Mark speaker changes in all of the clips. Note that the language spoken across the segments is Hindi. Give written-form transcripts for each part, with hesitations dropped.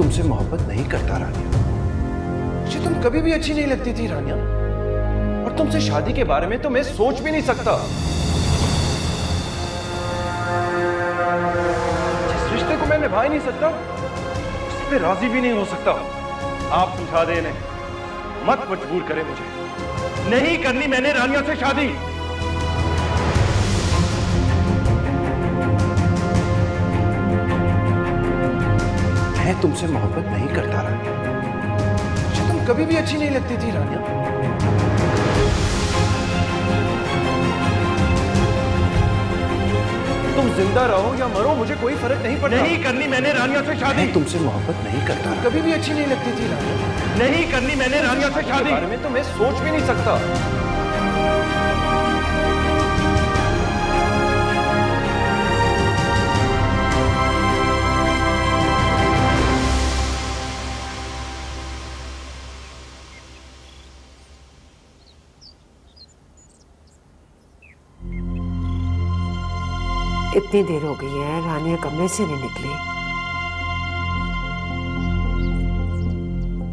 Speaker 1: तुमसे मोहब्बत नहीं करता रानिया। मुझे तुम कभी भी अच्छी नहीं लगती थी रानिया, और तुमसे शादी के बारे में तो मैं सोच भी नहीं सकता। जिस रिश्ते को मैं निभा ही नहीं सकता, उस पे राजी भी नहीं हो सकता। आप समझा दे इन्हें, मत मजबूर करें मुझे। नहीं करनी मैंने रानिया से शादी। मैं तुमसे मोहब्बत नहीं करता रानिया। मुझे तुम कभी भी अच्छी नहीं लगती थी रानिया। तुम जिंदा रहो या मरो मुझे कोई फर्क नहीं पड़ता। नहीं करनी मैंने रानिया से शादी। मैं तुमसे मोहब्बत नहीं करता। कभी भी अच्छी नहीं लगती थी रानिया। नहीं करनी मैंने रानिया से शादी। बारे में तो मैं सोच भी नहीं सकता।
Speaker 2: इतनी देर हो गई है, रानिया कमरे से नहीं निकली।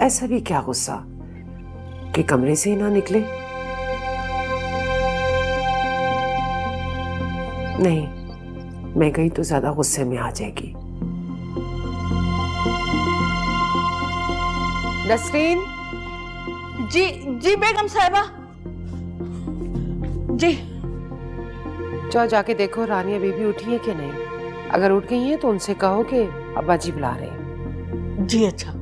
Speaker 2: ऐसा भी क्या गुस्सा कि कमरे से ही ना निकले? नहीं, मैं गई तो ज्यादा गुस्से में आ जाएगी। नसरीन।
Speaker 3: जी जी बेगम साहिबा। जी
Speaker 2: जाओ जाके देखो रानिया बीबी उठी है कि नहीं। अगर उठ गई है तो उनसे कहो कि अब्बा जी बुला रहे हैं।
Speaker 3: जी अच्छा।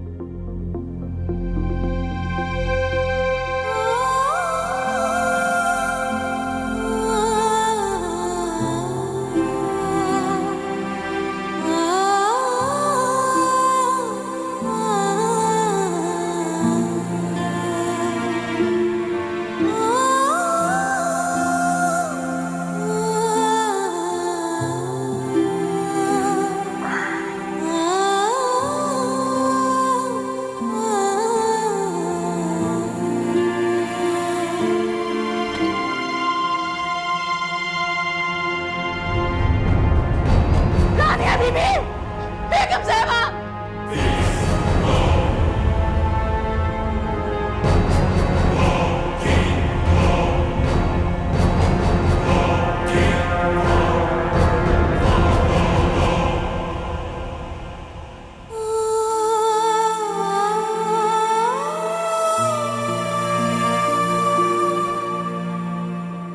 Speaker 3: बेगम साहिबा।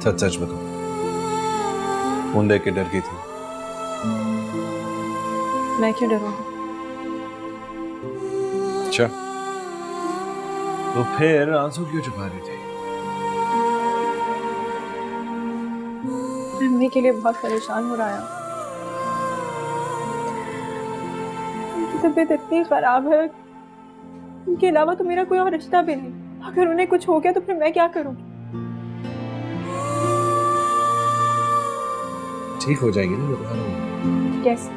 Speaker 1: सच सच बताओ, फोन देख के डर गई थी?
Speaker 4: मैं क्यों डरूंगी?
Speaker 1: अच्छा, तो फिर आंसू क्यों छुपा रही थी?
Speaker 4: मैं अम्मी के लिए बहुत परेशान हो रहा है। उनकी तबीयत इतनी खराब है, उनके अलावा तो मेरा कोई और रिश्ता भी नहीं। अगर उन्हें कुछ हो गया तो फिर मैं क्या करूंगी?
Speaker 1: ठीक हो जाएगी ना, बता रहा हूं।
Speaker 4: कैसे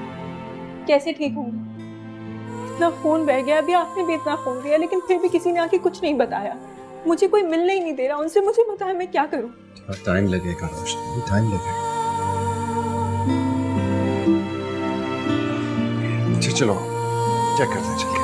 Speaker 4: कैसे ठीक होंगी? इतना खून बह गया, अभी आपने भी इतना खून दिया, लेकिन फिर भी किसी ने आके कुछ नहीं बताया। मुझे कोई मिलने ही नहीं दे रहा उनसे। मुझे बताया मैं क्या करूं?
Speaker 1: टाइम लगेगा रोशनी, टाइम लगेगा। अच्छा चलो चेक करते हैं, चल के।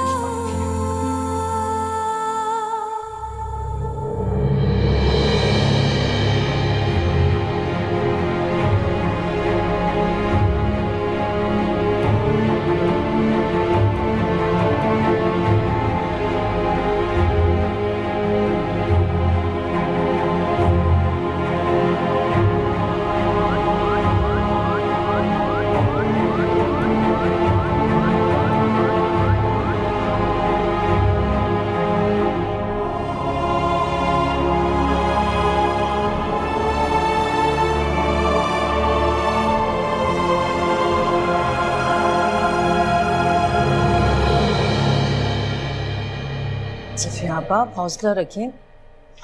Speaker 3: सफिया आप हौसला रखें,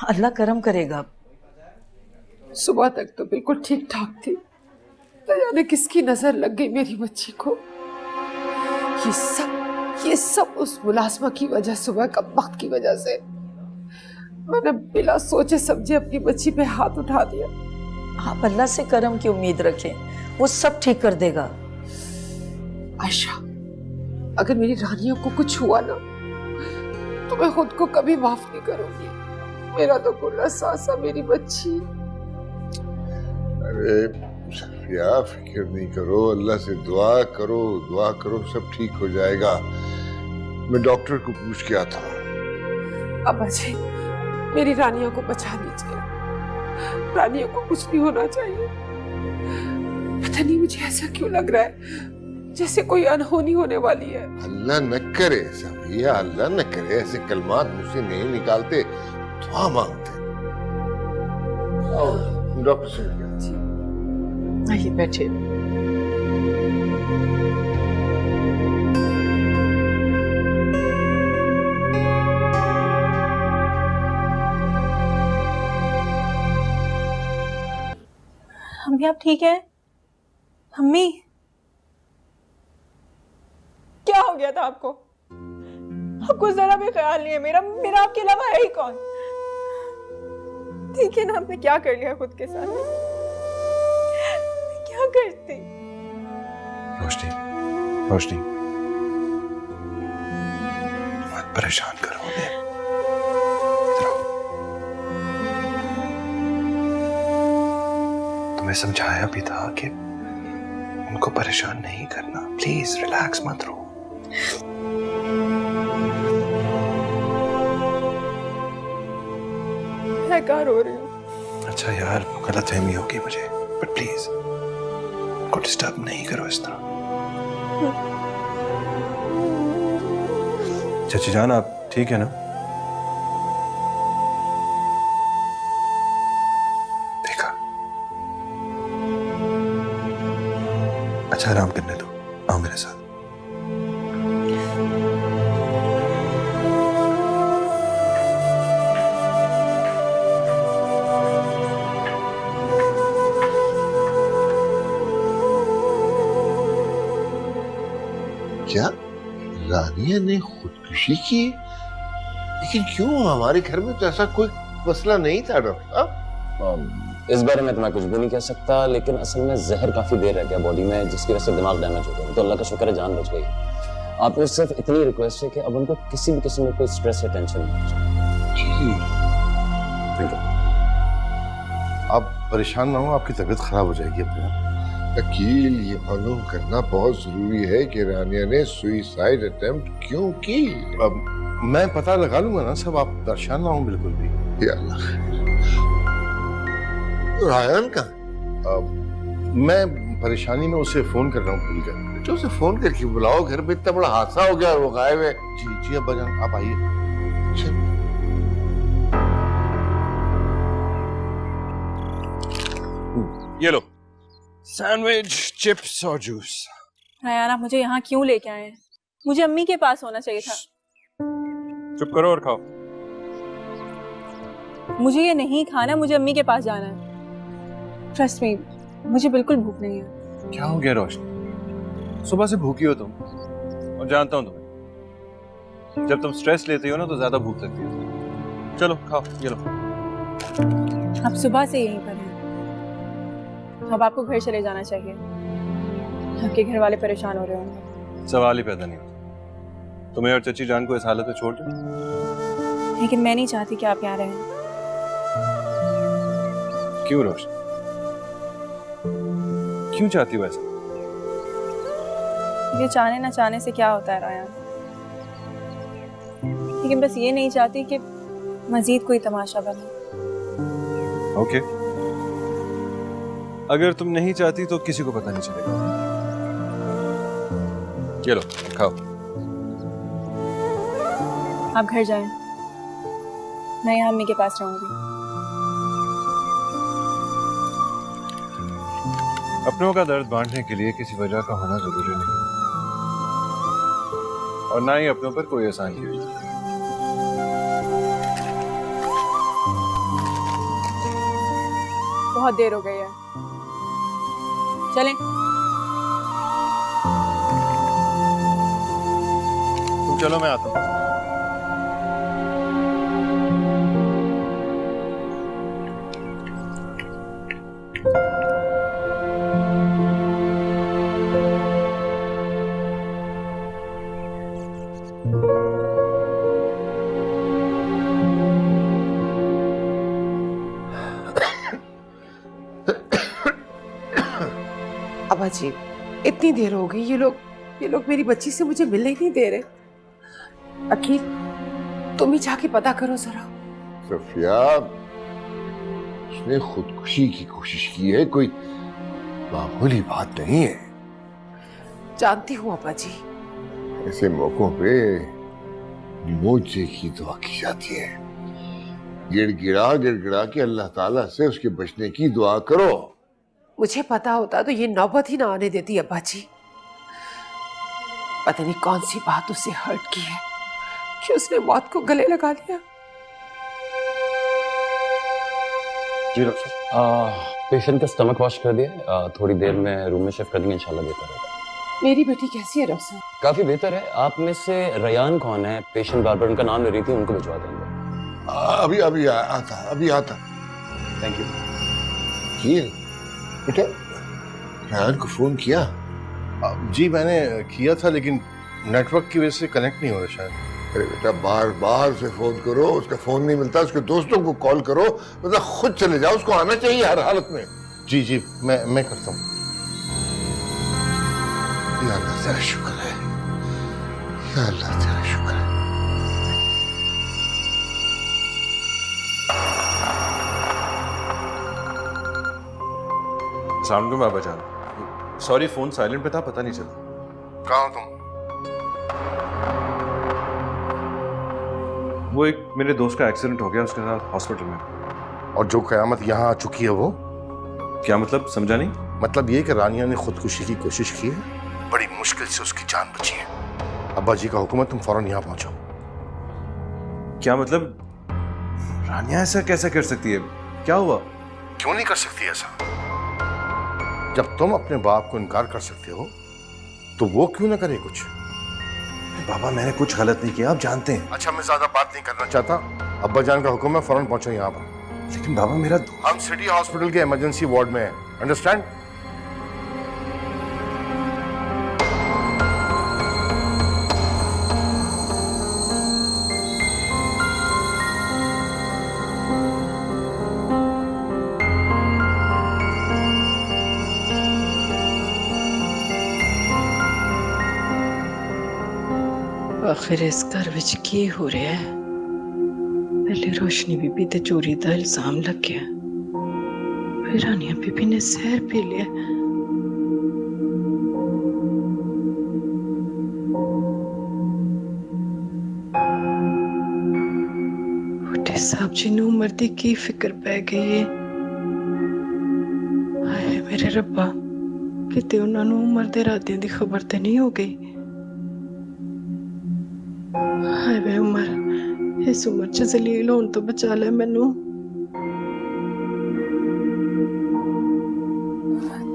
Speaker 3: अल्लाह करम करेगा।
Speaker 2: सुबह तक तो बिल्कुल ठीक ठाक थी, न जाने किसकी नजर लग गई मेरी बच्ची को। ये सब उस मुलाजमा की वजह, सुबह का वक्त की वजह से। मैंने बिना सोचे समझे अपनी बच्ची पे हाथ उठा दिया।
Speaker 3: आप अल्लाह से करम की उम्मीद रखें, वो सब ठीक कर देगा।
Speaker 2: आयशा, अगर मेरी रानियों को कुछ हुआ ना तो मैं खुद को कभी माफ नहीं करूंगी। मेरा तो गुल्ला सासा, मेरी बच्ची।
Speaker 5: अरे सफिया, फिक्र नहीं करो, अल्लाह से दुआ करो, सब ठीक हो जाएगा। मैं डॉक्टर को पूछ के आता हूँ।
Speaker 2: अब्बा जी, मेरी रानियों को बचा लीजिए। रानियों को कुछ नहीं होना चाहिए। पता नहीं मुझे ऐसा क्यों लग रहा है जैसे कोई अनहोनी होने वाली है।
Speaker 5: अल्लाह न करे सफिया, अल्लाह न करे, ऐसे कलमात मुझसे नहीं निकालते, दुआ मांगते। आओ डॉक्टर से मिलिए।
Speaker 3: आइए बैठिए।
Speaker 4: अम्मी आप ठीक है? अम्मी क्या हो गया था आपको? आपको जरा भी ख्याल नहीं है मेरा आपके अलावा है ही कौन? ठीक है ना, आपने क्या कर लिया खुद के साथ? क्या करती?
Speaker 1: रोशनी मत परेशान करो उन्हें। तुम्हें समझाया भी था कि उनको परेशान नहीं करना। प्लीज रिलैक्स मत रहो।
Speaker 4: मैं कहाँ रो रही हूँ?
Speaker 1: अच्छा यार, गलतफहमी होगी मुझे, बट प्लीज उनको डिस्टर्ब नहीं करो इस तरह। चाची जान, आप ठीक है ना? देखा, अच्छा आराम करने दो, आओ मेरे साथ।
Speaker 5: क्या रानिया ने खुदकुशी की? लेकिन क्यों? हमारे घर में तो ऐसा कोई मसला नहीं था डॉक्टर साहब।
Speaker 6: इस बारे में तो मैं कुछ भी नहीं कह सकता, लेकिन असल में जहर काफी देर रह गया बॉडी में, जिसकी वजह से दिमाग डैमेज हो गया। तो अल्लाह का शुक्र है जान बच गई। आपको सिर्फ इतनी रिक्वेस्ट है कि अब उनको किसी भी किस्म में कोई स्ट्रेस या टेंशन नहीं हो।
Speaker 7: आप परेशान ना हो, आपकी तबीयत खराब हो जाएगी अपने।
Speaker 5: वकील, ये मालूम करना बहुत जरूरी है कि रानिया ने सुइसाइड अटेम्प्ट क्यों की।
Speaker 7: अब मैं पता लगा लूंगा ना सब, आप परेशान ना हो बिल्कुल भी।
Speaker 5: या अल्लाह। रायन का
Speaker 7: मैं परेशानी में उसे फोन कर रहा हूँ भूल कर।
Speaker 5: तो उसे फोन करके बुलाओ, घर में इतना बड़ा हादसा हो गया और वो गायब है।
Speaker 7: जी अब्बा जान, आप आइए।
Speaker 1: ये लो, सैंडविच, चिप्स और जूस।
Speaker 4: रायान, आप मुझे यहाँ क्यों लेके आए हैं? मुझे अम्मी के पास होना चाहिए था।
Speaker 1: चुप करो और खाओ।
Speaker 4: मुझे ये नहीं खाना, मुझे अम्मी के पास जाना है। ट्रस्ट मी, मुझे बिल्कुल भूख नहीं है।
Speaker 1: क्या हो गया रोशनी? सुबह से भूखी हो तुम, और जानता हूँ तुम्हें। जब तुम स्ट्रेस लेती हो ना तो ज्यादा भूख लगती है। चलो खाओ, ये लो।
Speaker 4: आप सुबह से यहीं पर हैं। अब आपको घर चले जाना चाहिए। आपके घर वाले परेशान हो रहे होंगे।
Speaker 1: सवाल ही पैदा नहीं होता। तुम्हें और चची जान को इस हालत में छोड़ दो।
Speaker 4: लेकिन मैं नहीं चाहती कि आप यहाँ रहें।
Speaker 1: क्यों रोशनी, क्यों चाहती हो ऐसा?
Speaker 4: ये चाहने ना चाहने से क्या होता है रायान, लेकिन बस ये नहीं चाहती कि मजीद कोई तमाशा बने।
Speaker 1: ओके, अगर तुम नहीं चाहती तो किसी को पता नहीं चलेगा। ये लो खाओ।
Speaker 4: आप घर जाएं, मैं यहाँ अम्मी के पास रहूंगी।
Speaker 1: अपनों का दर्द बांटने के लिए किसी वजह का होना जरूरी नहीं, और ना ही अपनों पर कोई एहसान किया।
Speaker 4: बहुत देर हो गई है, चलें।
Speaker 1: तुम चलो, मैं आता हूँ।
Speaker 2: अब्बा जी, इतनी देर हो गई, ये लोग मेरी बच्ची से मुझे मिलने ही नहीं दे रहे। अकील, तुम ही जाके पता करो जरा।
Speaker 5: सफिया, उसने खुदकुशी की कोशिश की है, कोई मामूली बात नहीं है।
Speaker 2: जानती हूँ अब्बा जी।
Speaker 5: ऐसे मौकों पे मोजे की दुआ की जाती है। गिड़गिड़ा के अल्लाह ताला से उसके बचने की दुआ करो।
Speaker 2: मुझे पता होता तो ये नौबत ही ना आने देती अब्बा जी। पता नहीं कौन सी बात उसे हर्ट की है कि उसने मौत को गले लगा लिया।
Speaker 6: जी डॉक्टर साहब, पेशेंट का स्टमक वॉश कर दिया, थोड़ी देर में रूम में शिफ्ट कर देंगे, इंशाल्लाह बेहतर होगा।
Speaker 2: मेरी बेटी कैसी है डॉक्टर साहब?
Speaker 6: काफी बेहतर है। आप में से रयान कौन है? पेशेंट बार बार उनका नाम ले रही थी, उनको भिजवा देंगे।
Speaker 5: अभी आता।
Speaker 6: Thank you.
Speaker 5: किए बेटा, रयान को फोन किया?
Speaker 7: जी मैंने किया था, लेकिन नेटवर्क की वजह से कनेक्ट नहीं हो रहा शायद।
Speaker 5: अरे बेटा, बार से फोन करो, उसका फोन नहीं मिलता, उसके दोस्तों को कॉल करो, मतलब खुद चले जाओ, उसको आना चाहिए हर हालत में।
Speaker 7: जी मैं करता हूँ।
Speaker 5: या अल्लाह तेरा शुक्र है, या अल्लाह तेरा शुक्र है।
Speaker 1: अस्सलाम वालेकुम बाबा जान। सॉरी, फोन साइलेंट पे था, पता नहीं चला।
Speaker 7: कहाँ हो तुम?
Speaker 1: वो एक मेरे दोस्त का एक्सीडेंट हो गया, उसके साथ हॉस्पिटल में।
Speaker 7: और जो कयामत यहाँ आ चुकी है वो?
Speaker 1: क्या मतलब, समझा नहीं?
Speaker 7: मतलब ये कि रानिया ने खुदकुशी की कोशिश की है, बड़ी मुश्किल से उसकी जान बची है। अब्बा जी का हुक्म है, तुम फौरन यहाँ पहुंचो।
Speaker 1: क्या मतलब, रानिया ऐसा कैसे कर सकती है? क्या हुआ?
Speaker 7: क्यों नहीं कर सकती ऐसा? जब तुम अपने बाप को इनकार कर सकते हो तो वो क्यों ना करे कुछ?
Speaker 1: बाबा, मैंने कुछ गलत नहीं किया, आप जानते हैं।
Speaker 7: अच्छा, मैं ज्यादा बात नहीं करना चाहता। अब्बा जान का हुक्म है, फौरन पहुंचो यहाँ पर।
Speaker 1: लेकिन बाबा, मेरा
Speaker 7: हम सिटी हॉस्पिटल के इमरजेंसी वार्ड में हैं, अंडरस्टैंड?
Speaker 3: आखिर इस घर विच की हो रहा है? पहले रोशनी बीबी ते चोरी दा इल्जाम लग गया, फिर रानिया बीबी ने जहर पी लिया। बुढ़े साहब जी नू उमर दी की फिक्र पै गई है। हाय मेरे रब्बा, किते उन्हां नू उमर दे रातियां दी खबर ते नहीं हो गई? हाय वे उमर, इस उम्र च जलील होने तो बचा ले मैनू।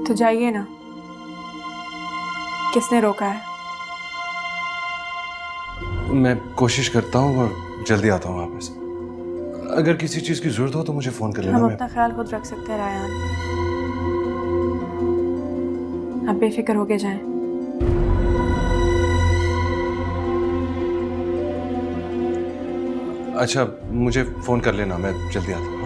Speaker 4: तो जाइए ना, किसने रोका है?
Speaker 1: मैं कोशिश करता हूँ और जल्दी आता हूँ वापस। अगर किसी चीज की जरूरत हो तो मुझे फोन कर लेना।
Speaker 4: हम अपना ख्याल खुद रख सकते हैं रायान, आप बेफिक्र होके जाएं।
Speaker 1: अच्छा, मुझे फोन कर लेना, मैं जल्दी आता हूँ।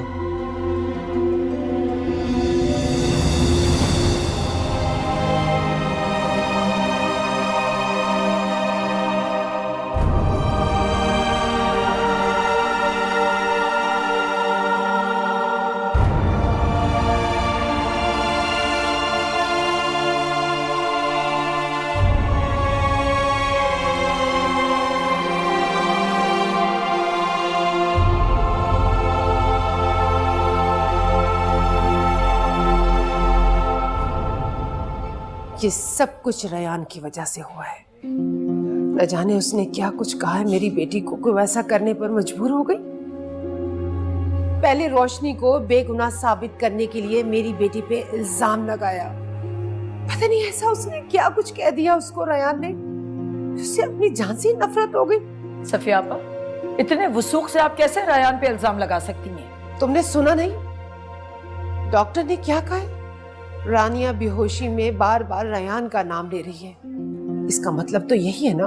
Speaker 2: ये सब कुछ रयान की वजह से हुआ है। न जाने उसने क्या कुछ कहा है मेरी बेटी को, कोई वैसा करने पर मजबूर हो गई। पहले रोशनी को बेगुनाह साबित करने के लिए मेरी बेटी पे इल्जाम लगाया। पता नहीं ऐसा उसने क्या कुछ कह दिया उसको रयान ने, उससे अपनी जान से नफरत हो गई।
Speaker 3: सफिया आपा, इतने वसूख से आप कैसे रयान पे इल्जाम लगा सकती हैं?
Speaker 2: तुमने सुना नहीं? डॉक्टर ने क्या कहा है? रानिया बेहोशी में बार बार रयान का नाम ले रही है। इसका मतलब तो यही है ना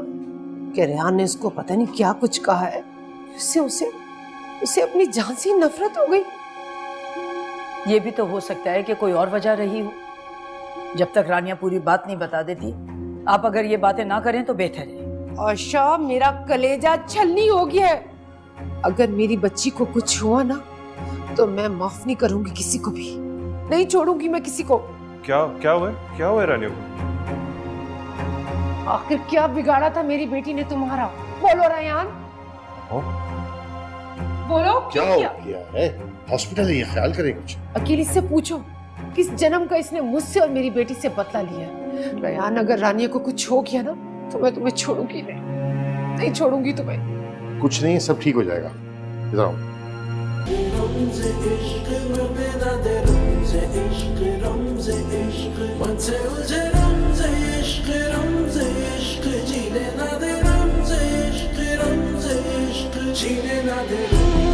Speaker 2: कि रयान ने उसको पता नहीं क्या कुछ कहा है, उससे उसे अपनी जान से नफरत हो गई।
Speaker 3: ये भी तो हो सकता है कि कोई और वजह रही हो।
Speaker 8: जब तक रानिया पूरी बात नहीं बता देती, आप अगर ये बातें ना करें तो बेहतर है।
Speaker 2: आशा, मेरा कलेजा छलनी हो गया है। अगर मेरी बच्ची को कुछ हुआ ना तो मैं माफ नहीं करूंगी किसी को भी, नहीं छोड़ूंगी मैं किसी को।
Speaker 1: क्या हुआ है रानियों को?
Speaker 2: आखिर क्या बिगाड़ा था मेरी बेटी ने तुम्हारा? बोलो रयान, बोलो
Speaker 7: क्या हो गया है? हॉस्पिटल है, ये ख्याल करें कुछ।
Speaker 2: अकेली से पूछो किस जन्म का इसने मुझसे और मेरी बेटी से बदला लिया। रयान, अगर रानिया को कुछ हो गया ना तो मैं तुम्हें छोड़ूंगी नहीं छोड़ूंगी तुम्हें।
Speaker 7: कुछ नहीं, सब ठीक हो जाएगा। इधर आओ।
Speaker 9: जीने ना दे